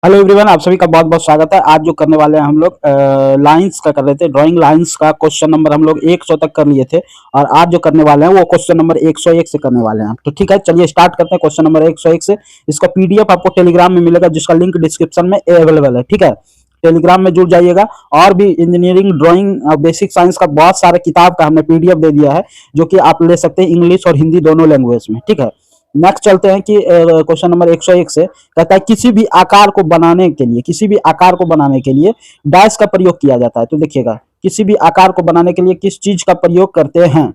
Hello everyone, आप सभी का बहुत बहुत स्वागत है। आज जो करने वाले हैं हम लोग लाइंस का कर रहे थे, ड्राइंग लाइंस का क्वेश्चन नंबर हम लोग 100 तक कर लिए थे और आज जो करने वाले हैं वो क्वेश्चन नंबर 101 से करने वाले हैं। तो ठीक है, चलिए स्टार्ट करते हैं क्वेश्चन नंबर 101 से। इसका पीडीएफ आपको टेलीग्राम में मिलेगा, जिसका लिंक डिस्क्रिप्शन में अवेलेबल है। ठीक है, टेलीग्राम में जुड़ जाइएगा। और भी इंजीनियरिंग, ड्राइंग और बेसिक साइंस का बहुत सारे किताब का हमने पीडीएफ दे दिया है, जो कि आप ले सकते हैं इंग्लिश और हिंदी दोनों लैंग्वेज में। ठीक है, नेक्स्ट चलते हैं कि क्वेश्चन नंबर 101 से कहता है किसी भी आकार को बनाने के लिए, किसी भी आकार को बनाने के लिए डैश का प्रयोग किया जाता है। तो देखिएगा, किसी भी आकार को बनाने के लिए किस चीज का प्रयोग करते हैं?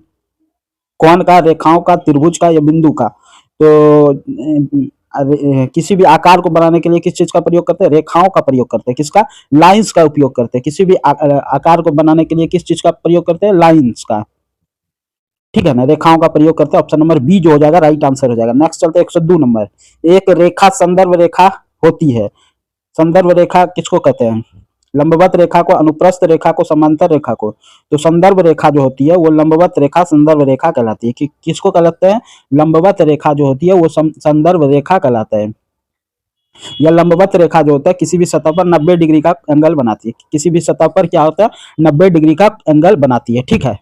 कौन का, रेखाओं का, त्रिभुज का या बिंदु का? तो किसी भी आकार को बनाने के लिए किस चीज का प्रयोग करते हैं? रेखाओं का प्रयोग करते हैं। किसका? लाइंस का उपयोग करते हैं। किसी भी आकार को बनाने के लिए किस चीज का प्रयोग करते हैं? लाइंस का। ठीक है ना, रेखाओं का प्रयोग करते हैं। ऑप्शन नंबर बी जो हो जाएगा राइट आंसर हो जाएगा। नेक्स्ट चलते हैं 102 नंबर। एक रेखा संदर्भ रेखा होती है। संदर्भ रेखा किसको कहते हैं? लंबवत रेखा को, अनुप्रस्थ रेखा को, समांतर रेखा को। तो संदर्भ रेखा जो होती है वो लंबवत रेखा संदर्भ रेखा कहलाती है। किसको कहलाते हैं? लंबवत रेखा जो होती है वो संदर्भ रेखा कहलाता है। या लंबवत रेखा जो होता है किसी भी सतह पर 90 डिग्री का एंगल बनाती है। किसी भी सतह पर क्या होता है? 90 डिग्री का एंगल बनाती है। ठीक है,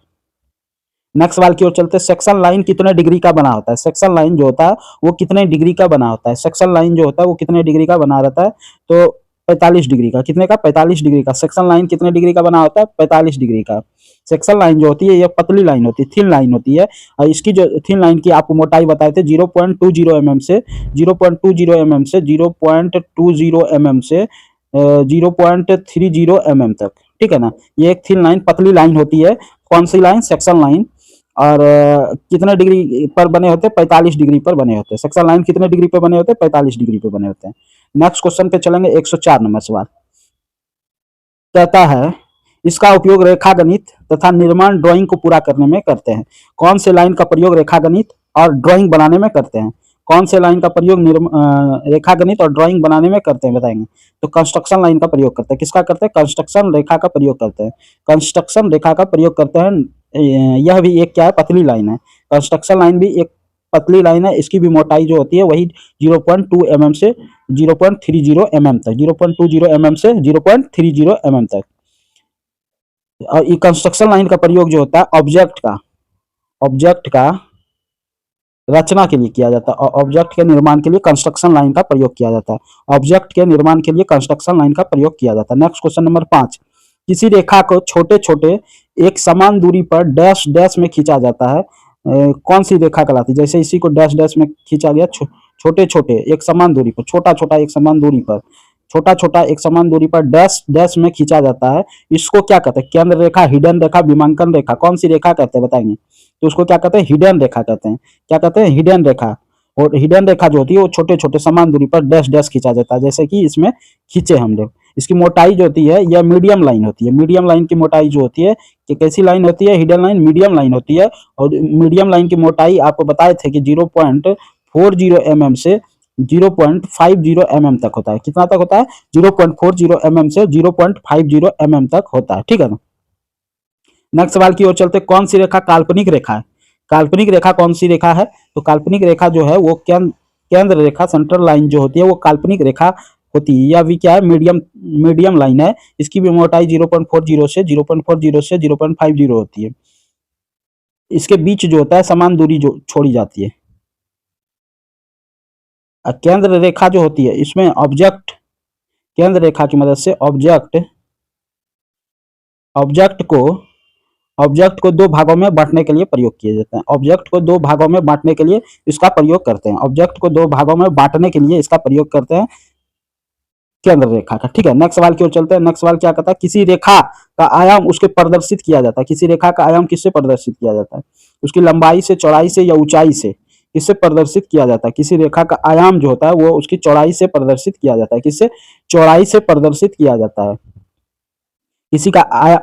नेक्स्ट सवाल की ओर चलते हैं। सेक्शन लाइन कितने डिग्री का बना होता है? सेक्शन लाइन जो होता है वो कितने डिग्री का बना होता है? सेक्शन लाइन जो होता है वो कितने डिग्री का बना रहता है? तो 45 डिग्री का। कितने का? 45 डिग्री का। सेक्शन लाइन कितने डिग्री का बना होता है? 45 डिग्री का। सेक्शन लाइन जो होती है ये पतली लाइन होती है, थिन लाइन होती है। और इसकी जो थिन लाइन की आपको मोटाई बताए थे 0.20 mm से 0.20 mm से 0.20 mm से 0.30 mm तक। ठीक है ना, ये एक थिन लाइन, पतली लाइन होती है। कौन सी लाइन? Section line. और कितने डिग्री पर बने होते हैं? 45 डिग्री पर बने होते हैं। सेक्शन लाइन कितने डिग्री पर बने होते हैं? 45 डिग्री पर बने होते हैं। नेक्स्ट क्वेश्चन पे चलेंगे, 104 नंबर सवाल कहता है इसका उपयोग रेखा गणित तथा निर्माण ड्राइंग को पूरा करने में करते हैं। कौन से लाइन का प्रयोग रेखा गणित और ड्राइंग बनाने में करते हैं? कौन से लाइन का प्रयोग रेखा गणित और ड्राइंग बनाने में करते हैं, बताएंगे? तो कंस्ट्रक्शन लाइन का प्रयोग करते हैं। किसका करते हैं? कंस्ट्रक्शन रेखा का प्रयोग करते हैं। कंस्ट्रक्शन रेखा का प्रयोग करते हैं। यह भी एक क्या है? पतली लाइन है। कंस्ट्रक्शन लाइन भी एक पतली लाइन है। इसकी भी मोटाई जो होती है वही 0.2 mm से 0.30 mm तक, 0.20 mm से 0.30 mm तक। और ये कंस्ट्रक्शन लाइन का प्रयोग जो होता है ऑब्जेक्ट का रचना के लिए किया जाता है और ऑब्जेक्ट के निर्माण के लिए कंस्ट्रक्शन लाइन का प्रयोग किया जाता है। ऑब्जेक्ट के निर्माण के लिए कंस्ट्रक्शन लाइन का प्रयोग किया जाता है। Next question number 5। किसी रेखा को छोटे छोटे एक समान दूरी पर डैश डैश में खींचा जाता है। कौन सी रेखा कहलाती है? जैसे इसी को डैश डैश में खींचा गया, छोटे छोटे एक समान दूरी पर, छोटा छोटा एक समान दूरी पर, छोटा छोटा एक समान दूरी पर डैश डैश में खींचा जाता है। इसको क्या कहते हैं? केंद्र रेखा, हिडन रेखा, विमांकन रेखा। कौन सी रेखा कहते हैं, बताएंगे? तो उसको क्या कहते हैं? हिडन रेखा कहते हैं। क्या कहते हैं? हिडन रेखा। और हिडन रेखा जो होती है वो छोटे छोटे समान दूरी पर डैश डैश खींचा जाता है, जैसे कि इसमें खींचे हम लोग। इसकी मोटाई जो होती है यह मीडियम लाइन होती है। मीडियम लाइन की मोटाई जो होती है कि कैसी लाइन होती है? हिडन लाइन मीडियम लाइन होती है। और मीडियम लाइन की मोटाई आपको बताए थे कि 0.40 mm से 0.50 mm तक होता है। कितना तक होता है? 0.40 mm से 0.50 mm तक होता है। ठीक है ना, नेक्स्ट सवाल की ओर चलते। कौन सी रेखा काल्पनिक रेखा है? काल्पनिक रेखा कौन सी रेखा है? तो काल्पनिक रेखा जो है वो केंद्र रेखा, सेंट्रल लाइन जो होती है वो काल्पनिक रेखा होती है। या भी क्या है? मीडियम लाइन है। इसकी भी मोटाई 0.40 से 0.40 से 0.50 होती है। इसके बीच जो होता है समान दूरी जो छोड़ी जाती है। केंद्र रेखा जो होती है इसमें ऑब्जेक्ट, केंद्र रेखा की मदद से ऑब्जेक्ट को दो भागों में बांटने के लिए प्रयोग किए जाते हैं। ऑब्जेक्ट को दो भागों में बांटने के लिए इसका प्रयोग करते हैं। ऑब्जेक्ट को दो भागों में बांटने के लिए इसका प्रयोग करते हैं केंद्र रेखा का। ठीक है, नेक्स्ट सवाल की ओर चलते हैं। नेक्स्ट सवाल क्या कहता है? किसी रेखा का आयाम उसके प्रदर्शित किया जाता है। किसी रेखा का आयाम किससे प्रदर्शित किया जाता है? उसकी लंबाई से, चौड़ाई से या ऊंचाई से? किससे प्रदर्शित किया जाता है? किसी रेखा का आयाम जो होता है वो उसकी चौड़ाई से प्रदर्शित किया जाता है। किससे? चौड़ाई से प्रदर्शित किया जाता है। किसी का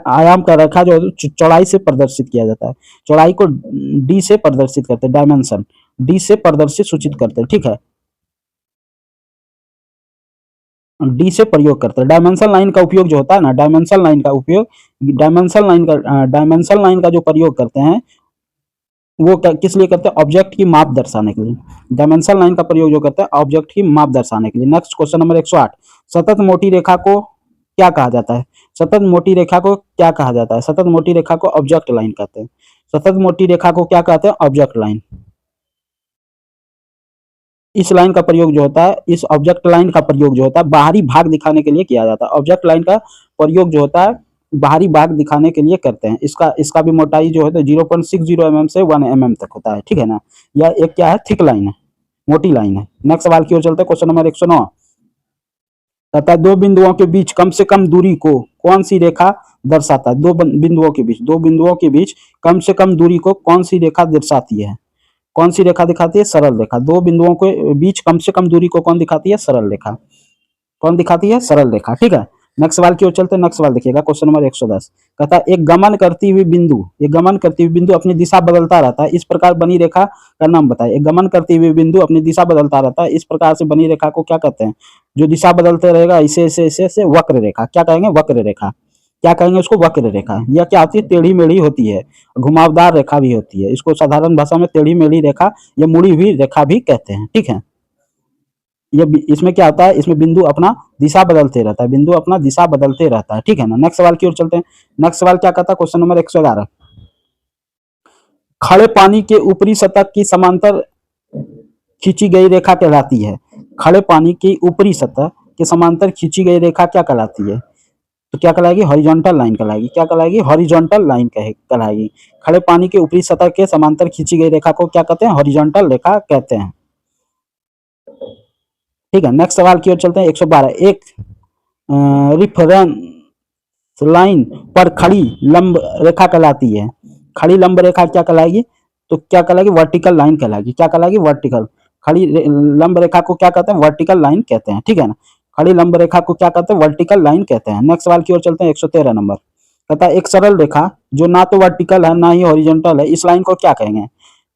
आयाम का रेखा जो चौड़ाई से प्रदर्शित किया जाता है। चौड़ाई को डी से प्रदर्शित करते हैं, डायमेंशन डी से प्रदर्शित सूचित करते हैं। ठीक है, डी से प्रयोग करते हैं। डायमेंशन लाइन का उपयोग जो होता है ना, डायमेंशन लाइन का जो प्रयोग करते हैं वो किस लिए करते हैं? ऑब्जेक्ट की माप दर्शाने के लिए। डायमेंशन लाइन का प्रयोग जो करते हैं ऑब्जेक्ट की माप दर्शाने के लिए। Next question number 108। सतत मोटी रेखा को क्या कहा जाता है? सतत मोटी रेखा को क्या कहा जाता है? सतत मोटी रेखा को ऑब्जेक्ट लाइन कहते हैं। सतत मोटी रेखा को क्या कहते हैं? Object line. इस लाइन का प्रयोग जो होता है, इस ऑब्जेक्ट लाइन का प्रयोग जो होता है बाहरी भाग दिखाने के लिए किया जाता है। ऑब्जेक्ट लाइन का प्रयोग जो होता है बाहरी भाग दिखाने के लिए करते हैं। इसका इसका भी मोटाई जो है तो 0.60 mm से 1 mm तक होता है, ठीक है ना। यह एक क्या है? थिक लाइन है, मोटी लाइन है। नेक्स्ट सवाल की ओर चलते हैं। क्वेश्चन नंबर 109 कहता है दो बिंदुओं के बीच कम से कम दूरी को कौन सी रेखा दर्शाता है? दो बिंदुओं के बीच कम से कम दूरी को कौन सी रेखा दर्शाती है? कौन सी रेखा दिखाती है? सरल रेखा। दो बिंदुओं के बीच कम से कम दूरी को कौन दिखाती है? सरल रेखा। कौन दिखाती है? सरल रेखा, ठीक है। नेक्स्ट सवाल की ओर चलते हैं। नेक्स्ट सवाल देखिएगा, क्वेश्चन नंबर 110 कहता है एक गमन करती हुई बिंदु अपनी दिशा बदलता रहता है, इस प्रकार बनी रेखा का नाम बताइए। एक गमन करती हुई बिंदु अपनी दिशा बदलता रहता है, इस प्रकार से बनी रेखा को क्या कहते हैं? जो दिशा बदलते रहेगा इसे इसे इसे इसे वक्र रेखा। क्या कहेंगे? वक्र रेखा। क्या कहेंगे उसको? वक्र रेखा। यह क्या होती है? टेढ़ी मेढ़ी होती है, घुमावदार रेखा भी होती है। इसको साधारण भाषा में टेढ़ी मेढ़ी रेखा या मुड़ी हुई रेखा भी कहते हैं, ठीक है। ये इसमें क्या होता है? इसमें बिंदु अपना दिशा बदलते रहता है, बिंदु अपना दिशा बदलते रहता है, ठीक है ना। नेक्स्ट सवाल की ओर चलते हैं। नेक्स्ट सवाल क्या कहता है? क्वेश्चन नंबर 111 खड़े पानी के ऊपरी सतह की समांतर खींची गई रेखा कहलाती है। खड़े पानी की ऊपरी सतह के समांतर खींची गई रेखा क्या कहलाती है? तो क्या कहलाएगी? हॉरिजॉन्टल लाइन कहलाएगी। क्या कहलाएगी? हॉरिजॉन्टल लाइन कहलाएगी। खड़े पानी के ऊपरी सतह के समांतर खींची गई रेखा को क्या कहते हैं? हॉरिजॉन्टल रेखा कहते हैं, ठीक है। नेक्स्ट सवाल की ओर चलते हैं। 112 एक रेफरेंस लाइन पर खड़ी लंब रेखा कहलाती है। खड़ी लंब रेखा क्या कहलाएगी? तो क्या कहलाएगी? वर्टिकल लाइन कहलाएगी। क्या कहलाएगी? वर्टिकल। खड़ी लंब रेखा को क्या कहते हैं? वर्टिकल लाइन कहते हैं, ठीक है ना। खड़ी लंब रेखा को क्या कहते हैं? वर्टिकल लाइन कहते हैं। नेक्स्ट सवाल की ओर चलते हैं। 113 नंबर कहता है एक सरल रेखा जो ना तो वर्टिकल है ना ही हॉरिजॉन्टल है, इस लाइन को क्या कहेंगे?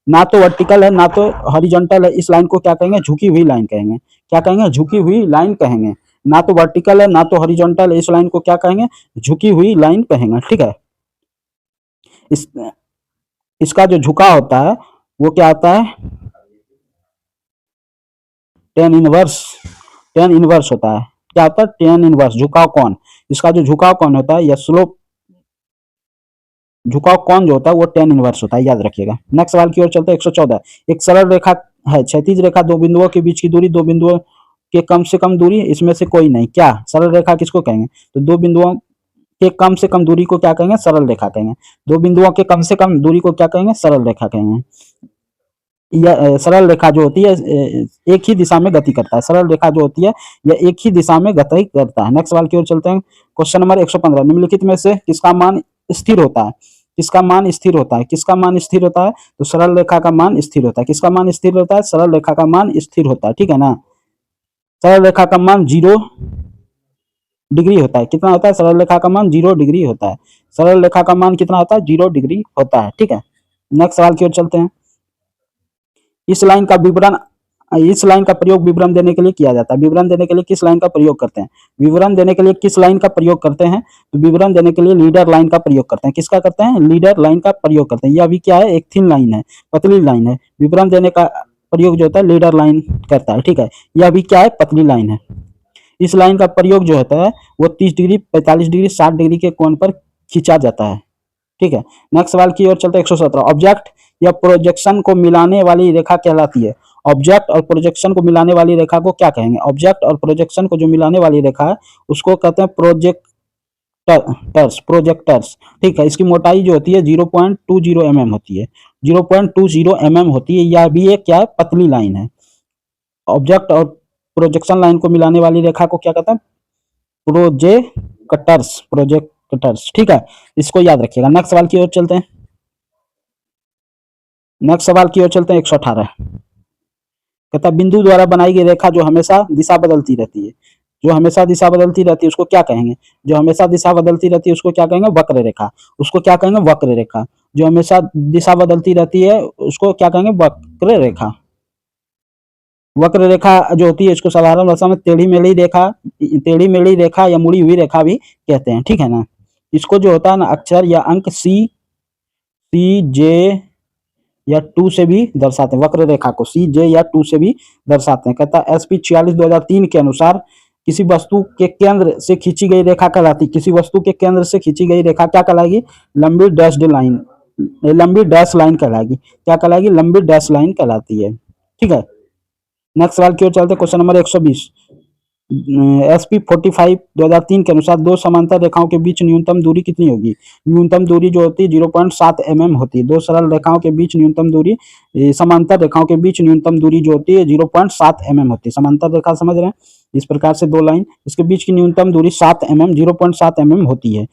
ना तो वर्टिकल है ना तो हॉरिजॉन्टल है, इस लाइन को क्या कहेंगे? झुकी हुई लाइन कहेंगे। क्या कहेंगे? झुकी हुई लाइन कहेंगे। ना तो वर्टिकल है ना तो हॉरिजॉन्टल है, इस लाइन को क्या कहेंगे? झुकी हुई लाइन कहेंगे, ठीक है। इस इसका जो झुकाव होता है वो क्या होता है? टेन इनवर्स होता है। क्या होता है? Tan inverse. झुकाव कौन? इसका जो झुकाव कौन होता है या स्लोप झुकाव कौन जो होता है वो टेन इनवर्स होता है, याद रखिएगा। नेक्स्ट सवाल की ओर चलते हैं। 114 एक सरल रेखा है, क्षैतिज रेखा दो बिंदुओं के बीच की दूरी, दो बिंदुओं के कम से कम दूरी, इसमें से कोई नहीं। क्या सरल रेखा किसको कहेंगे? तो दो बिंदुओं के कम से कम दूरी को क्या कहेंगे? सरल रेखा कहेंगे। दो बिंदुओं के कम से कम दूरी को क्या कहेंगे? सरल रेखा कहेंगे। यह सरल रेखा जो होती है एक ही दिशा में गति करता है। सरल रेखा जो होती है यह एक ही दिशा में गति करता है। नेक्स्ट सवाल की ओर चलते हैं। क्वेश्चन नंबर 115 निम्नलिखित में से किसका मान स्थिर होता है? किसका मान स्थिर होता है? किसका मान स्थिर होता है? तो सरल रेखा का मान स्थिर होता है। किसका मान स्थिर होता है? सरल रेखा का मान स्थिर होता है, ठीक है ना। सरल रेखा का मान 0 डिग्री होता है। कितना होता है? सरल रेखा का मान 0 डिग्री होता है। सरल रेखा का मान कितना होता है? 0 डिग्री होता है, ठीक है। नेक्स्ट सवाल की ओर चलते हैं। इस लाइन का प्रयोग विवरण देने के लिए किया जाता है। विवरण देने के लिए किस लाइन का प्रयोग करते हैं? विवरण देने के लिए किस लाइन का प्रयोग करते हैं? तो विवरण देने के लिए लीडर लाइन का प्रयोग करते हैं। किसका करते हैं? लीडर लाइन का प्रयोग करते हैं। यह भी क्या है? एक थिन लाइन है, पतली लाइन है। विवरण देने का प्रयोग जो होता है लीडर लाइन करता है, ठीक है। यह भी क्या है? पतली लाइन है। इस लाइन का प्रयोग जो होता है वो 30 डिग्री, 45 डिग्री, 60 डिग्री के कोण पर खींचा जाता है, ठीक है। नेक्स्ट सवाल की ओर चलते हैं। 117 ऑब्जेक्ट या प्रोजेक्शन को मिलाने वाली रेखा कहलाती है। ऑब्जेक्ट और प्रोजेक्शन को मिलाने वाली रेखा को क्या कहेंगे? ऑब्जेक्ट और प्रोजेक्शन को जो मिलाने वाली रेखा है उसको कहते हैं प्रोजेक्टर्स, ठीक है। इसकी मोटाई जो होती है 0.20 mm होती है, 0.20 mm होती है। यह भी एक क्या है? पतली लाइन है। ऑब्जेक्ट और प्रोजेक्शन लाइन को मिलाने वाली रेखा को क्या कहते हैं? प्रोजेक्टर्स, ठीक है। इसको याद रखिएगा। नेक्स्ट सवाल की ओर चलते हैं। 118 कहता है बिंदु द्वारा बनाई गई रेखा जो हमेशा दिशा बदलती रहती है, उसको क्या कहेंगे? जो हमेशा दिशा बदलती रहती है उसको क्या कहेंगे? वक्र रेखा। उसको क्या कहेंगे? वक्र रेखा। जो हमेशा दिशा बदलती रहती है उसको क्या कहेंगे? वक्र रेखा। वक्र रेखा जो होती है इसको साधारण भाषा में टेढ़ी मेढ़ी रेखा या मुड़ी हुई रेखा भी कहते हैं, ठीक है ना। इसको जो होता है ना अक्षर या अंक CJ या 2 से भी दर्शाते हैं। वक्र रेखा को CJ या 2 से भी दर्शाते हैं। कहता है SP 46/2003 के अनुसार किसी वस्तु के केंद्र से खींची गई रेखा कहलाती है। किसी वस्तु के केंद्र से खींची गई रेखा क्या कहलाएगी? लंबी डैश्ड लाइन, लंबी डैश लाइन कहलाएगी। क्या कहलाएगी? लंबी डैश लाइन कहलाती है। ठीक है, नेक्स्ट सवाल की ओर चलते हैं। Question number 120। SP 45 2003 के अनुसार दो समांतर रेखाओं के बीच न्यूनतम दूरी कितनी होगी? न्यूनतम दूरी जो होती है 0.7 mm होती है। दो सरल रेखाओं के बीच न्यूनतम दूरी, समांतर रेखाओं के बीच न्यूनतम दूरी जो होती है 0.7 mm होती है। समांतर रेखा समझ रहे हैं? इस प्रकार से दो लाइन, इसके बीच की न्यूनतम दूरी 7 mm 0.7 mm होती है।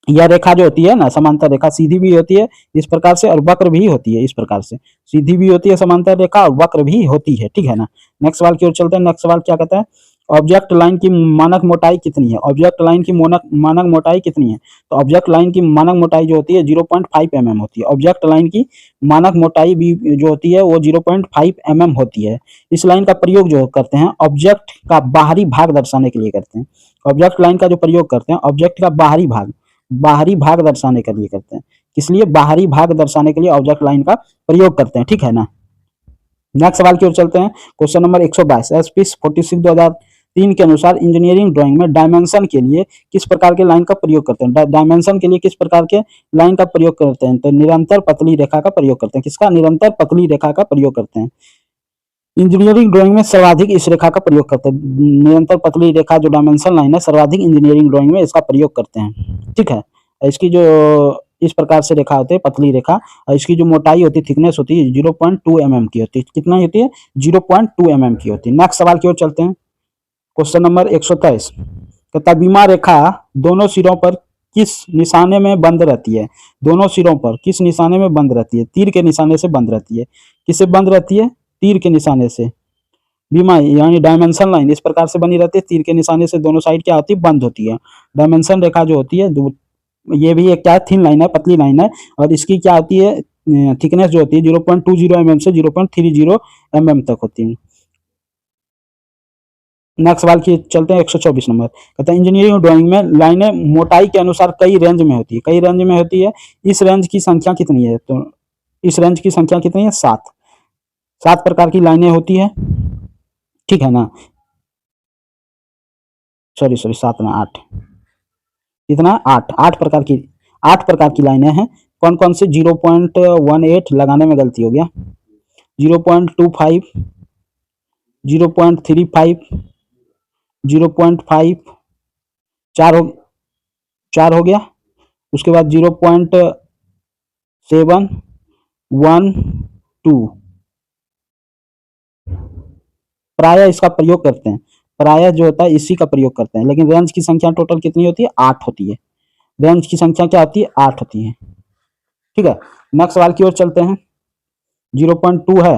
यह रेखा जो होती है ना, समांतर रेखा सीधी भी होती है इस प्रकार से, और वक्र भी होती है इस प्रकार से। सीधी भी होती है समांतर रेखा और वक्र भी होती है। ठीक है ना, नेक्स्ट सवाल की ओर चलते हैं। नेक्स्ट सवाल क्या कहता है? ऑब्जेक्ट लाइन की मानक मोटाई कितनी है? ऑब्जेक्ट लाइन की मानक मोटाई कितनी है? तो ऑब्जेक्ट लाइन की मानक मोटाई जो होती है 0.5 mm होती है। ऑब्जेक्ट लाइन की मानक मोटाई भी जो होती है वो 0.5 mm होती है। इस लाइन का प्रयोग जो करते हैं ऑब्जेक्ट का बाहरी भाग दर्शाने के लिए करते हैं। ऑब्जेक्ट लाइन का जो प्रयोग करते हैं ऑब्जेक्ट का बाहरी भाग दर्शाने के लिए करते हैं। किस लिए? बाहरी भाग दर्शाने के लिए ऑब्जेक्ट लाइन का प्रयोग करते हैं। ठीक है ना, नेक्स्ट सवाल की ओर चलते हैं। Question number 122। SP 46 2003 के अनुसार इंजीनियरिंग ड्राइंग में डायमेंशन के लिए किस प्रकार के लाइन का प्रयोग करते हैं? डायमेंशन के लिए किस प्रकार के लाइन का प्रयोग करते हैं? तो निरंतर पतली रेखा का प्रयोग करते हैं। किसका? निरंतर पतली रेखा का प्रयोग करते हैं। इंजीनियरिंग ड्राइंग में सर्वाधिक इस रेखा का प्रयोग करते हैं। निरंतर पतली रेखा जो डायमेंशन लाइन है, सर्वाधिक इंजीनियरिंग ड्राइंग में इसका प्रयोग करते हैं। ठीक है, इसकी जो इस प्रकार से रेखा होती है पतली रेखा, और इसकी जो मोटाई होती है, थिकनेस होती है 0.2 mm की होती है। कितना होती है? 0.2 mm की होती है। नेक्स्ट सवाल की ओर चलते हैं। Question number 123। कहता बीमा रेखा दोनों सिरों पर किस निशाने में बंद रहती है? दोनों सिरों पर किस निशाने में बंद रहती है? तीर के निशाने से बंद रहती है। किससे बंद रहती है? तीर के निशाने से। बीमा यानी डायमेंशन लाइन इस प्रकार से बनी रहती है, तीर के निशाने से दोनों साइड क्या होती है? बंद होती है। डायमेंशन रेखा जो होती है, ये भी एक क्या है? थिन लाइन है, पतली लाइन है, और इसकी क्या होती है? थिकनेस जो होती है 0.20 mm से 0.30 mm तक होती है। नेक्स्ट सवाल की चलते हैं। 124 नंबर कहते हैं इंजीनियरिंग ड्राइंग में लाइनें मोटाई के अनुसार कई रेंज में होती है। कई रेंज में होती है। इस रेंज की संख्या कितनी है? तो इस रेंज की संख्या कितनी है? 7। 7 प्रकार की लाइनें होती है। ठीक है ना, सॉरी 7 ना 8, कितना? 8 प्रकार की लाइनें हैं। कौन कौन से? 0.18 लगाने में गलती हो गया, 0.25, 0.35, 0.5, 4 हो गया। उसके बाद 0.7, 1, 2 प्रायः इसका प्रयोग करते हैं। प्रायः जो होता है इसी का प्रयोग करते हैं, लेकिन रेंज की संख्या टोटल कितनी होती है? 8 होती है। रेंज की संख्या क्या होती है? 8 होती है। ठीक है, नेक्स्ट सवाल की ओर चलते हैं। 0.2 है।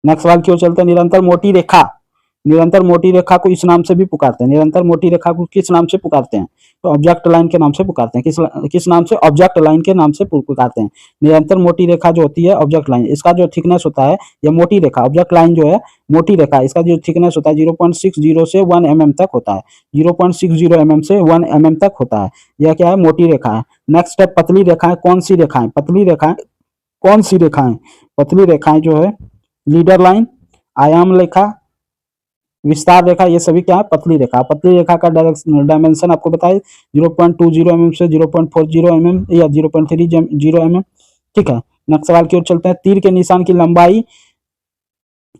नेक्स्ट सवाल की ओर चलते हैं। निरंतर मोटी रेखा को इस नाम से भी पुकारते हैं। निरंतर मोटी रेखा को किस नाम से पुकारते हैं? तो ऑब्जेक्ट लाइन के नाम से पुकारते हैं। किस नाम से? ऑब्जेक्ट लाइन के नाम से पुकारते हैं। निरंतर मोटी रेखा जो होती है ऑब्जेक्ट लाइन, इसका जो थिकनेस होता है, यह मोटी रेखा ऑब्जेक्ट लाइन जो है मोटी रेखा, इसका जो थिकनेस होता है 0.60 से 1 mm तक होता है। 0.60 mm से 1 mm तक होता है। यह क्या है? मोटी रेखा है। नेक्स्ट है पतली रेखाएं। कौन सी रेखाएं? पतली रेखाएं कौन सी रेखाएं? पतली रेखाएं जो है लीडर लाइन, आयाम रेखा, विस्तार रेखा, ये सभी क्या है? पतली रेखा। पतली रेखा का डायमेंशन आपको बताए 0.20 mm से 0.40 mm या 0.30 mm। ठीक है, नेक्स्ट सवाल की ओर चलते हैं। तीर के निशान की लंबाई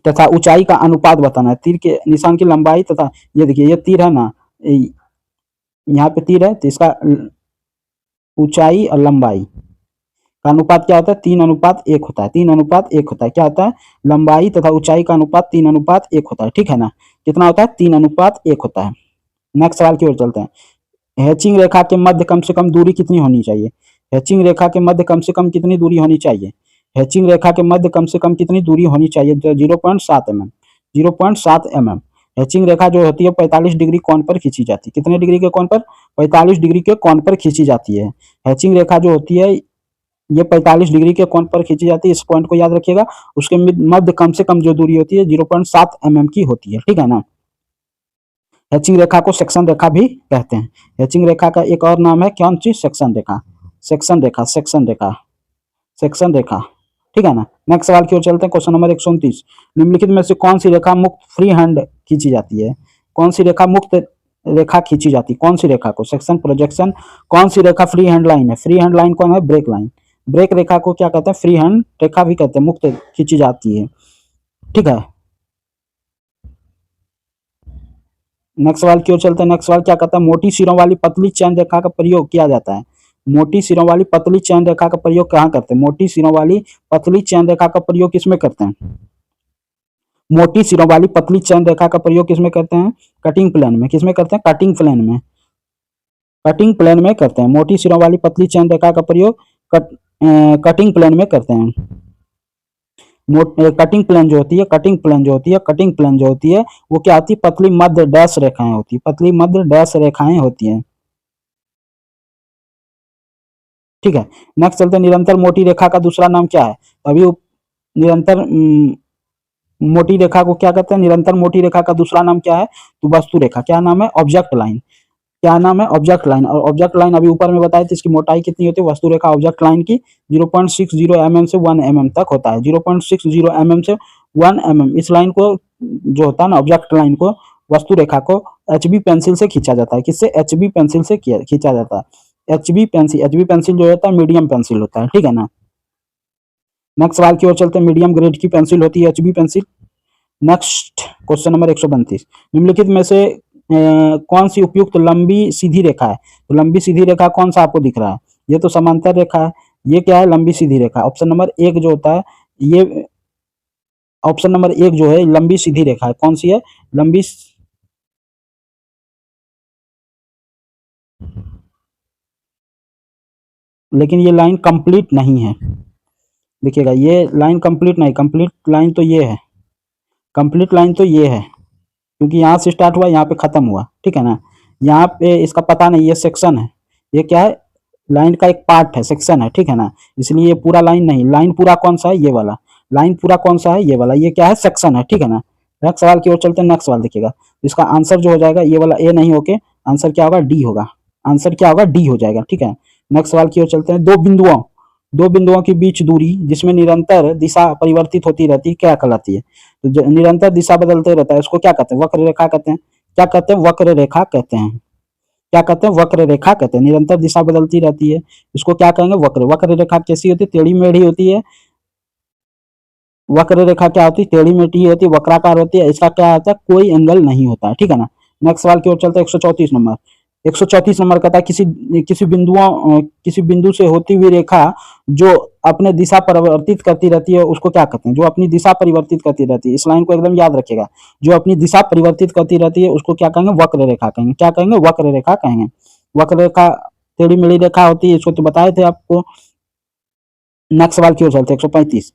तथा ऊंचाई का अनुपात बताना है। तीर के निशान की लंबाई तथा, ये देखिए ये तीर है ना, यहाँ पे तीर है, तो इसका ऊंचाई और लंबाई का अनुपात क्या होता है? 3:1 होता है। 3:1 होता है। क्या होता है? लंबाई तथा ऊंचाई का अनुपात 3:1 होता है। ठीक है ना, कितना होता है? 3:1 होता है। नेक्स्ट सवाल की ओर चलते हैं। हैचिंग रेखा के मध्य कम से कम दूरी कितनी होनी चाहिए? हैचिंग रेखा के मध्य कम से कम कितनी दूरी होनी चाहिए? हैचिंग रेखा के मध्य कम से कम कितनी दूरी होनी चाहिए? 0.7 mm। 0.7 mm। हैचिंग रेखा जो होती है 45 डिग्री कोण पर खींची जाती है। कितने डिग्री के कोण पर? 45 डिग्री के कोण पर खींची जाती है। हैचिंग रेखा जो होती है ये 45 डिग्री के कोण पर खींची जाती है। इस पॉइंट को याद रखिएगा। उसके मध्य कम से कम जो दूरी होती है 0.7 mm की होती है। ठीक है ना, हैचिंग रेखा को सेक्शन रेखा भी कहते हैं। हैचिंग रेखा का एक और नाम है कौन सी? सेक्शन रेखा। सेक्शन रेखा, सेक्शन रेखा, सेक्शन रेखा। ठीक है ना। नेक्स्ट सवाल की ओर चलते हैं। क्वेश्चन नंबर 129, निम्नलिखित में से कौन सी रेखा मुक्त फ्री हैंड खींची जाती है? कौन सी रेखा मुक्त रेखा खींची जाती है? कौन सी रेखा को? Section, projection. कौन सी रेखा फ्री हैंड लाइन है? फ्री हैंड लाइन कौन है? Break line. ब्रेक रेखा को क्या कहते हैं? फ्री हैंड रेखा भी कहते हैं, मुक्त खींची जाती है, ठीक है। नेक्स्ट सवाल की ओर चलते हैं। नेक्स्ट सवाल क्या कहता है? मोटी सिरों वाली पतली चैन रेखा का प्रयोग किया जाता है। मोटी सिरों वाली पतली चैन रेखा का प्रयोग कहाँ करते हैं? मोटी सिरों वाली पतली चैन रेखा का प्रयोग किसमें करते हैं? मोटी सिरों वाली पतली चैन रेखा का प्रयोग किसमें करते हैं? कटिंग प्लेन में। किसमें करते हैं? कटिंग प्लेन में। कटिंग प्लेन में करते हैं। मोटी सिरों वाली पतली चैन रेखा का प्रयोग कटिंग प्लेन में करते हैं। कटिंग प्लेन जो होती है, कटिंग प्लेन जो होती है, कटिंग प्लेन जो होती है, वो क्या होती है? पतली मध्य डैश रेखाएं होती है, पतली मध्य डैश रेखाएं होती हैं, ठीक है। नेक्स्ट चलते हैं। निरंतर मोटी रेखा का दूसरा नाम क्या है? अभी निरंतर मोटी रेखा को क्या कहते हैं? निरंतर मोटी रेखा का दूसरा नाम क्या है? तो वस्तु रेखा। क्या नाम है? Object line. क्या नाम है? Object line. और ऑब्जेक्ट लाइन अभी ऊपर में बताया था, इसकी मोटाई कितनी होती है वस्तु रेखा ऑब्जेक्ट लाइन की? 0.60 mm से 1 mm तक होता है। 0.60 mm से 1 mm इस लाइन को जो होता है ना, ऑब्जेक्ट लाइन को, वस्तु रेखा को HB पेंसिल से खींचा जाता है। किससे? HB पेंसिल से खींचा जाता है। HB पेंसिल जो होता है मीडियम पेंसिल होता है, ठीक है ना। नेक्स्ट सवाल की ओर चलते हैं। मीडियम ग्रेड की पेंसिल होती है HB pencil. Next question number 132, निम्नलिखित में से कौन सी उपयुक्त लंबी सीधी रेखा है? तो लंबी सीधी रेखा कौन सा आपको दिख रहा है? ये तो समांतर रेखा है। ये क्या है? लंबी सीधी रेखा। ऑप्शन नंबर 1 जो होता है, ये ऑप्शन नंबर 1 जो है लंबी सीधी रेखा है। कौन सी है? लंबी, लेकिन ये लाइन कंप्लीट नहीं है। देखिएगा, ये लाइन कंप्लीट नहीं, कंप्लीट लाइन तो ये है, कंप्लीट लाइन तो ये है, क्योंकि यहाँ से स्टार्ट हुआ, यहाँ पे खत्म हुआ, ठीक है ना। यहाँ पे इसका पता नहीं, ये सेक्शन है। ये क्या है? लाइन का एक पार्ट है, सेक्शन है, ठीक है ना। इसलिए ये पूरा लाइन नहीं। लाइन पूरा कौन सा है? ये वाला। लाइन पूरा कौन सा है? ये वाला। ये क्या है? सेक्शन है, ठीक है ना। नेक्स्ट सवाल की ओर चलते हैं। नेक्स्ट सवाल देखिएगा, इसका आंसर जो हो जाएगा, ये वाला ए नहीं होके आंसर क्या होगा? डी होगा। आंसर क्या होगा? डी हो जाएगा, ठीक है। नेक्स्ट सवाल की ओर चलते हैं। दो बिंदुओं के बीच दूरी जिसमें निरंतर दिशा परिवर्तित होती रहती है, क्या कहलाती है? तो जो निरंतर दिशा बदलते रहता है, उसको क्या कहते हैं? वक्र रेखा कहते हैं। क्या कहते हैं? वक्र रेखा कहते हैं। क्या कहते हैं? वक्र रेखा कहते हैं। निरंतर दिशा बदलती रहती है, इसको क्या कहेंगे? वक्र। वक्र रेखा कैसी होती है? टेढ़ी मेढ़ी होती है। वक्र रेखा क्या होती है? टेढ़ी मेढ़ी होती है, वक्राकार होती है। इसका क्या होता है? कोई एंगल नहीं होता है, ठीक है ना। नेक्स्ट सवाल की ओर चलते हैं। 134 नंबर। 134 नंबर कहता है, किसी बिंदु से होती हुई रेखा जो अपने दिशा परिवर्तित करती रहती है, उसको क्या कहते हैं? जो अपनी दिशा परिवर्तित करती रहती है, इस लाइन को एकदम याद रखिएगा। जो अपनी दिशा परिवर्तित करती रहती है, उसको क्या कहेंगे? वक्र रेखा कहेंगे। क्या कहेंगे? वक्र रेखा कहेंगे। वक्र रेखा टेढ़ी मेढ़ी रेखा होती है, इसको तो बताए थे आपको। नेक्स्ट सवाल की ओर चलते हैं। 135।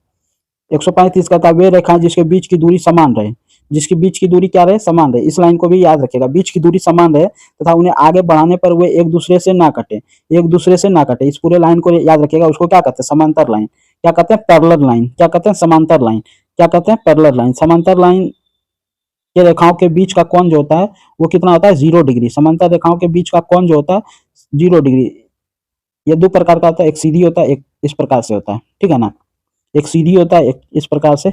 135 कहता है, वे रेखाएं जिसके बीच की दूरी समान रहे। जिसकी बीच की दूरी क्या रहे? समान रहे। इस लाइन को भी याद रखिएगा। बीच की दूरी समान रहे तथा उन्हें आगे बढ़ाने पर वे एक दूसरे से ना कटे। एक दूसरे से ना कटे, इस पूरे लाइन को याद रखिएगा। उसको क्या कहते हैं? समांतर लाइन। क्या कहते हैं? Parallel line. क्या कहते हैं? समांतर लाइन। क्या कहते हैं? Parallel line. समांतर लाइन के रेखाओं के बीच का कोण जो होता है, वो कितना होता है? 0 डिग्री। समांतर रेखाओं के बीच का कोण जो होता है, 0 डिग्री। ये दो प्रकार का होता है, एक सीधी होता है, एक इस प्रकार से होता है, ठीक है ना। एक सीधी होता है, एक इस प्रकार से।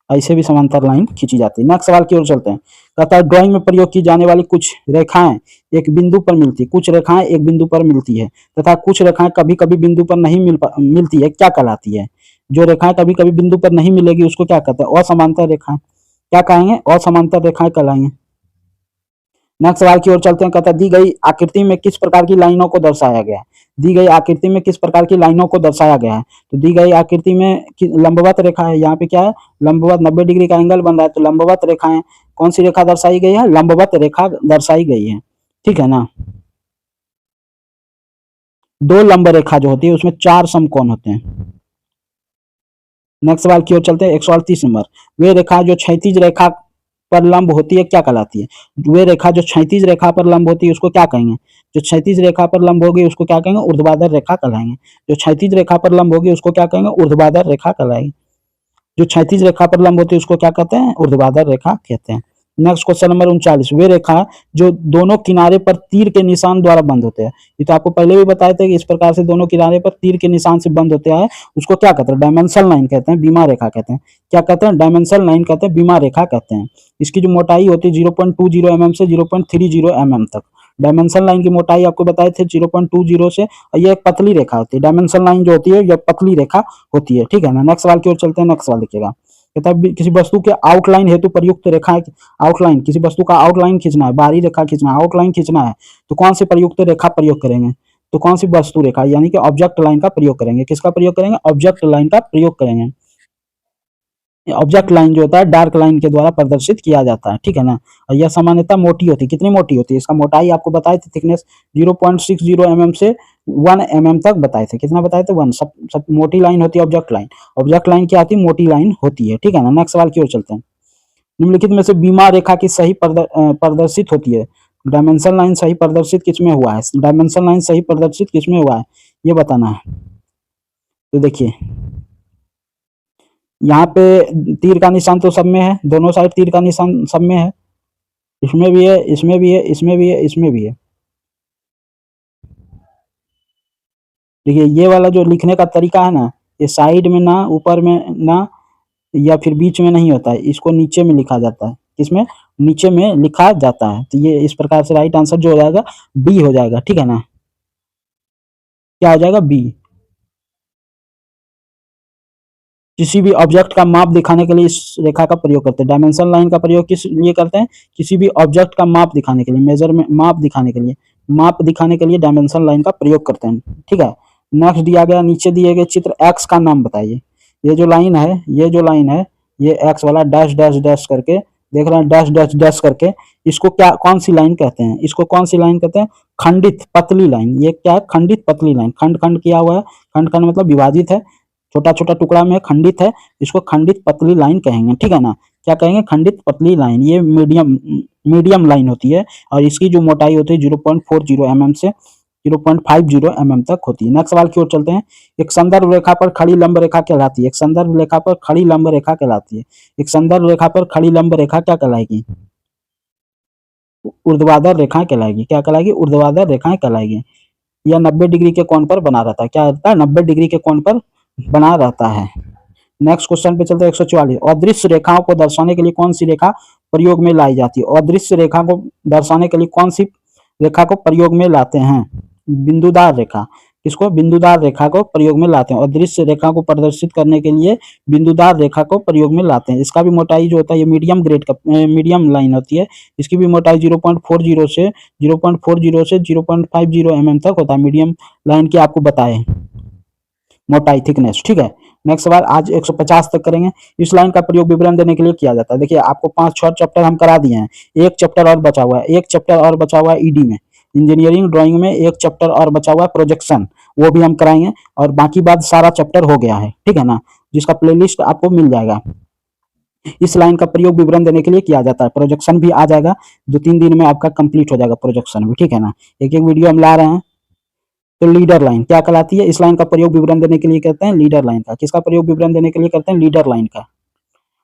ऐसे भी समांतर लाइन खींची जाती है। नेक्स्ट सवाल की ओर चलते हैं। कहता है, ड्राइंग में प्रयोग की जाने वाली कुछ रेखाएं एक बिंदु पर मिलती, कुछ रेखाएं एक बिंदु पर मिलती है तथा कुछ रेखाएं कभी कभी बिंदु पर नहीं मिलती है, क्या कहलाती है? जो रेखाएं कभी कभी बिंदु पर नहीं मिलेगी, उसको क्या कहते हैं? असमांतर रेखाएं। क्या कहेंगे? असमांतर रेखाएं कहलाएंगे। नेक्स्ट सवाल की ओर चलते हैं। कहता है, दी गई आकृति में किस प्रकार की लाइनों को दर्शाया गया है? दी गई आकृति में किस प्रकार की लाइनों को दर्शाया गया है? तो दी गई आकृति में लंबवत रेखा है। यहाँ पे क्या है? लंबवत 90 डिग्री का एंगल बन रहा है, तो लंबवत रेखाएं। कौन सी रेखा दर्शाई गई है? लंबवत रेखा दर्शाई गई है, ठीक है ना। दो लंब रेखा जो होती है, उसमें 4 समकोण होते हैं। नेक्स्ट सवाल की ओर चलते हैं। 138 नंबर। वे रेखा जो क्षैतिज रेखा पर लंब होती है, क्या कहलाती है? वे रेखा जो क्षैतिज रेखा पर लंब होती है, उसको क्या कहेंगे? जो क्षैतिज रेखा पर लंब होगी, उसको क्या कहेंगे? ऊर्ध्वाधर रेखा कहलाएंगे। जो क्षैतिज रेखा पर लंब होगी, उसको क्या कहेंगे? ऊर्ध्वाधर रेखा कहलाएगी। जो क्षैतिज रेखा पर लंब होती है, उसको क्या कहते हैं? ऊर्ध्वाधर रेखा कहते हैं। नेक्स्ट क्वेश्चन नंबर 39, वे रेखा जो दोनों किनारे पर तीर के निशान द्वारा बंद होते हैं। ये तो आपको पहले भी बताए थे कि इस प्रकार से दोनों किनारे पर तीर के निशान से बंद होते हैं, उसको क्या कहते हैं? डायमेंशन लाइन कहते हैं, बीमा रेखा कहते हैं। क्या कहते हैं? डायमेंशन लाइन कहते हैं, बीमा रेखा कहते हैं। इसकी जो मोटाई होती है 0.20 mm से 0.30 mm तक। डायमेंशन लाइन की मोटाई आपको बताए थे 0.20 से, और ये एक पतली रेखा होती है। डायमेंशन लाइन जो होती है यह पतली रेखा होती है, ठीक है ना। नेक्स्ट सवाल की ओर चलते हैं। नेक्स्ट सवाल देखिएगा, कहता है किसी वस्तु के आउटलाइन हेतु प्रयुक्त रेखा, आउटलाइन किसी वस्तु का आउटलाइन खींचना है, बाहरी रेखा खींचना है, आउटलाइन खींचना है, तो कौन सी प्रयुक्त रेखा प्रयोग करेंगे? तो कौन सी वस्तु रेखा यानी कि ऑब्जेक्ट लाइन का प्रयोग करेंगे। किसका प्रयोग करेंगे? ऑब्जेक्ट लाइन का प्रयोग करेंगे। ऑब्जेक्ट लाइन जो होता है डार्क लाइन के द्वारा प्रदर्शित किया जाता है, ठीक है ना। और यह सामान्यतः मोटी होती है। कितनी मोटी होती है? इसका मोटाई आपको बताए थे, थिकनेस 0.60 mm से 1 mm तक बताए थे। कितना बताए थे? 1। सब मोटी लाइन होती है ऑब्जेक्ट लाइन। ऑब्जेक्ट लाइन क्या होती है? मोटी लाइन होती है, ठीक है ना। नेक्स्ट सवाल की ओर चलते हैं। निम्नलिखित में से बीमा रेखा की सही प्रदर्शित होती है। डायमेंशन लाइन सही प्रदर्शित किसमें हुआ है? डायमेंशन लाइन सही प्रदर्शित किसमें हुआ है, ये बताना है। तो देखिए यहाँ पे तीर का निशान तो सब में है, दोनों साइड तीर का निशान सब में है। इसमें भी है, इसमें भी है, इसमें भी है, इसमें भी है। देखिए ये वाला जो लिखने का तरीका है ना, ये साइड में ना, ऊपर में ना, या फिर बीच में नहीं होता है, इसको नीचे में लिखा जाता है। किसमें? नीचे में लिखा जाता है। तो ये इस प्रकार से राइट आंसर जो हो जाएगा बी हो जाएगा, ठीक है ना। क्या हो जाएगा? बी। किसी भी ऑब्जेक्ट का माप दिखाने के लिए इस रेखा का प्रयोग करते हैं। डायमेंशन लाइन का प्रयोग किस लिए करते हैं? किसी भी ऑब्जेक्ट का माप दिखाने के लिए, मेजरमेंट, माप दिखाने के लिए, माप दिखाने के लिए डायमेंशन लाइन का प्रयोग करते हैं, ठीक है। नेक्स्ट दिया गया, नीचे दिए गए चित्र एक्स का नाम बताइए। ये जो लाइन है, ये जो लाइन है, ये एक्स वाला डैश डैश डैश करके देख रहे हैं, डैश डैश डैश करके, इसको क्या, कौन सी लाइन कहते हैं? इसको कौन सी लाइन कहते हैं? खंडित पतली लाइन। ये क्या है? खंडित पतली लाइन। खंड खंड किया हुआ है, खंड खंड मतलब विभाजित है, छोटा छोटा टुकड़ा में खंडित है, इसको खंडित पतली लाइन कहेंगे, ठीक है ना। क्या कहेंगे? खंडित पतली लाइन। ये मीडियम लाइन होती है, और इसकी जो मोटाई होती है 0.40 mm से 0.50 mm तक होती है। नेक्स्ट सवाल की ओर चलते हैं। एक संदर्भ रेखा पर खड़ी लंब रेखा कहलाती है। एक संदर्भ रेखा पर खड़ी लंब रेखा कहलाती है। एक संदर्भ रेखा पर खड़ी लंब रेखा क्या कहलाएगी? ऊर्ध्वाधर रेखाएं कहलाएगी। क्या कहलाएगी? ऊर्ध्वाधर रेखाएं कहलाएगी। यह 90 डिग्री के कोण पर बना रहता है। क्या रहता है? 90 डिग्री के कोण पर बना रहता है। नेक्स्ट क्वेश्चन पे चलते हैं। 144, अदृश्य रेखाओं को दर्शाने के लिए कौन सी रेखा प्रयोग में लाई जाती है? अदृश्य रेखा को दर्शाने के लिए कौन सी रेखा को प्रयोग में लाते हैं? बिंदुदार रेखा। किसको? बिंदुदार रेखा को प्रयोग में लाते हैं। अदृश्य रेखा को प्रदर्शित करने के लिए बिंदुदार रेखा को प्रयोग में लाते हैं। इसका भी मोटाई जो होता है, ये मीडियम ग्रेड का मीडियम लाइन होती है। इसकी भी मोटाई 0.40 से 0.50 mm तक होता है। मीडियम लाइन की आपको बताए मोटाई, थिकनेस, ठीक है। नेक्स्ट सवाल आज 150 तक करेंगे। इस लाइन का प्रयोग विवरण देने के लिए किया जाता है। देखिए आपको 5-6 चैप्टर हम करा दिए हैं, एक चैप्टर और बचा हुआ है, एक चैप्टर और बचा हुआ है ईडी में, इंजीनियरिंग ड्राइंग में एक चैप्टर और बचा हुआ है प्रोजेक्शन, वो भी हम कराएंगे, और बाकी बात सारा चैप्टर हो गया है, ठीक है ना, जिसका प्लेलिस्ट आपको मिल जाएगा। इस लाइन का प्रयोग विवरण देने के लिए किया जाता है। प्रोजेक्शन भी आ जाएगा, 2-3 दिन में आपका कंप्लीट हो जाएगा प्रोजेक्शन भी, ठीक है ना। एक एक वीडियो हम ला रहे हैं। तो लीडर लाइन क्या कहलाती है? इस लाइन का प्रयोग विवरण देने के लिए करते हैं लीडर लाइन का। किसका प्रयोग विवरण देने के लिए करते हैं? लीडर लाइन का,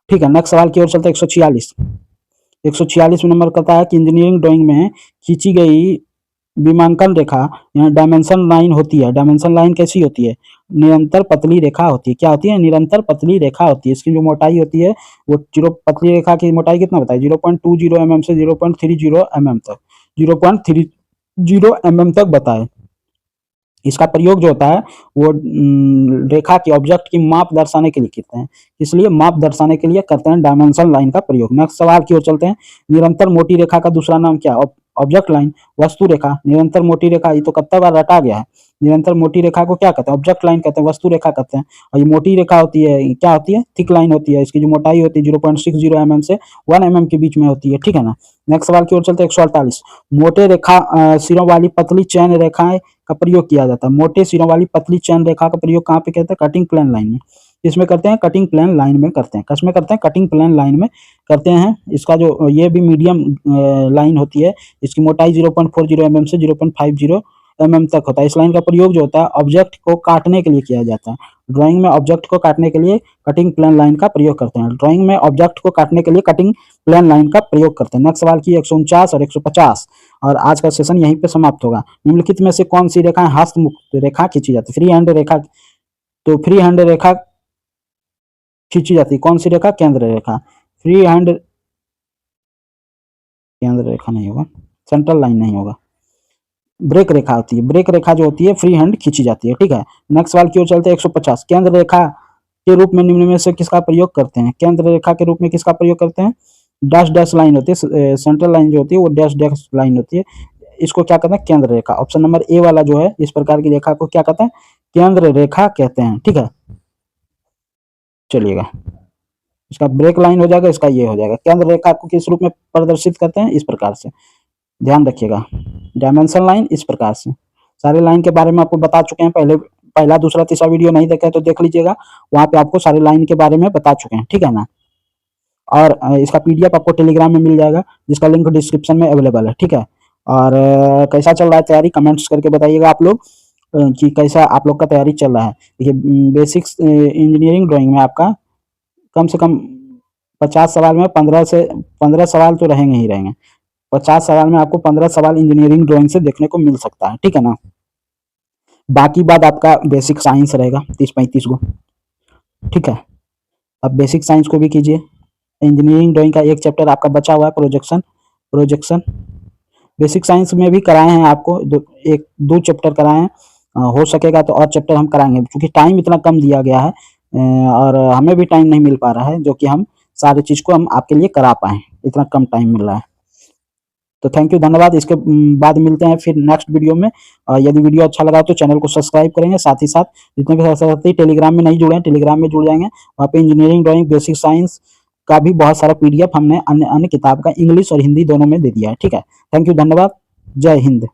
ठीक है। नेक्स्ट सवाल की ओर चलते हैं। 146 नंबर कहता है कि इंजीनियरिंग ड्राइंग में खींची गई विमांकन रेखा यहाँ डायमेंशन लाइन होती है। डायमेंशन लाइन कैसी होती है? निरंतर पतली रेखा होती है। क्या होती है? निरंतर पतली रेखा होती है। इसकी जो मोटाई होती है वो पतली रेखा की मोटाई कितना बताइए? 0.20 mm से 0.30 mm तक, 0.30 mm तक बताए। इसका प्रयोग जो होता है वो रेखा की, ऑब्जेक्ट की माप दर्शाने के लिए करते हैं। इसलिए माप दर्शाने के लिए करते हैं डायमेंशन लाइन का प्रयोग। नेक्स्ट सवाल की ओर चलते हैं। निरंतर मोटी रेखा का दूसरा नाम क्या? ऑब्जेक्ट लाइन, वस्तु रेखा, निरंतर मोटी रेखा, ये तो कितना बार रटा गया है। निरंतर मोटी रेखा को क्या कहते हैं? ऑब्जेक्ट लाइन कहते हैं, वस्तु रेखा कहते हैं। और ये मोटी रेखा होती है, क्या होती है? थिक लाइन होती है। इसकी जो मोटाई होती है 0.60 mm से 1 mm के बीच में होती है, ठीक है ना। नेक्स्ट सवाल की ओर चलते हैं। 148, मोटे रेखा सिरों वाली पतली चैन रेखाएं का प्रयोग किया जाता है। मोटे सिरों वाली पतली चैन रेखा का प्रयोग कहाँ पे करते हैं? कटिंग प्लेन लाइन में। इसमें करते हैं? कटिंग प्लेन लाइन में करते हैं। किसमें करते हैं? कटिंग प्लेन लाइन में करते हैं। इसका जो ये भी मीडियम लाइन होती है। इसकी मोटाई 0.40 mm से 0.50 mm तक होता है। इस लाइन का प्रयोग जो होता है ऑब्जेक्ट को काटने के लिए किया जाता है। ड्राइंग में ऑब्जेक्ट को काटने के लिए कटिंग प्लेन लाइन का प्रयोग करते हैं। ड्राइंग में ऑब्जेक्ट को काटने के लिए कटिंग प्लेन लाइन का प्रयोग करते हैं। नेक्स्ट सवाल की 149 और 150 और आज का सेशन यहीं पे समाप्त होगा। निम्नलिखित में से कौन सी रेखाएं हस्तमुक्त रेखा खींची जाती है? फ्री हैंड रेखा, तो फ्री हैंड रेखा खींची जाती है कौन सी रेखा? केंद्र रेखा। फ्री हैंड, केंद्र रेखा नहीं होगा, सेंट्रल लाइन नहीं होगा, ब्रेक रेखा होती है। ब्रेक रेखा जो होती है फ्री हैंड खींची जाती है, ठीक है। नेक्स्ट सवाल की ओर चलते हैं 150। केंद्र रेखा के रूप में निम्न में से किसका प्रयोग करते हैं? केंद्र रेखा के रूप में किसका प्रयोग करते हैं? डैश डैश लाइन होती है, सेंट्रल लाइन जो होती है वो डैश डैश लाइन होती है, इसको क्या कहते हैं? केंद्र रेखा। ऑप्शन नंबर ए वाला जो है इस प्रकार की रेखा को क्या कहते हैं? केंद्र रेखा कहते हैं, ठीक है। चलिएगा, इसका ब्रेक लाइन हो जाएगा, इसका ये हो जाएगा। केंद्र रेखा को किस रूप में प्रदर्शित करते हैं? इस प्रकार से, ध्यान रखिएगा। डायमेंशन लाइन इस प्रकार से। सारे लाइन के बारे में आपको बता चुके हैं, पहले पहला दूसरा तीसरा वीडियो नहीं देखा है तो देख लीजिएगा, वहां पे आपको सारे लाइन के बारे में बता चुके हैं, ठीक है ना। और इसका पीडीएफ आपको टेलीग्राम में मिल जाएगा, जिसका लिंक डिस्क्रिप्शन में अवेलेबल है, ठीक है। और कैसा चल रहा है तैयारी, कमेंट्स करके बताइएगा आप लोग कि कैसा आप लोग का तैयारी चल रहा है। देखिए, बेसिक्स इंजीनियरिंग ड्राइंग में आपका कम से कम 50 सवाल में 15 सवाल तो रहेंगे ही रहेंगे। 50 सवाल में आपको 15 सवाल इंजीनियरिंग ड्राइंग से देखने को मिल सकता है, ठीक है ना। बाकी बाद आपका बेसिक साइंस रहेगा 30-35 गो, ठीक है। अब बेसिक साइंस को भी कीजिए। इंजीनियरिंग ड्राइंग का एक चैप्टर आपका बचा हुआ है, प्रोजेक्शन। बेसिक साइंस में भी कराए हैं आपको, एक दो चैप्टर कराए हैं, हो सकेगा तो और चैप्टर हम कराएंगे, क्योंकि टाइम इतना कम दिया गया है और हमें भी टाइम नहीं मिल पा रहा है, जो कि हम सारी चीज को हम आपके लिए करा पाए, इतना कम टाइम मिल रहा है। तो थैंक यू, धन्यवाद। इसके बाद मिलते हैं फिर नेक्स्ट वीडियो में। यदि वीडियो अच्छा लगा तो चैनल को सब्सक्राइब करेंगे, साथ ही साथ जितने भी साथी टेलीग्राम में नहीं जुड़े हैं टेलीग्राम में जुड़ जाएंगे। वहाँ पे इंजीनियरिंग ड्राइंग, बेसिक साइंस का भी बहुत सारा पीडीएफ हमने अन्य किताब का इंग्लिश और हिंदी दोनों में दे दिया है, ठीक है। थैंक यू, धन्यवाद, जय हिंद।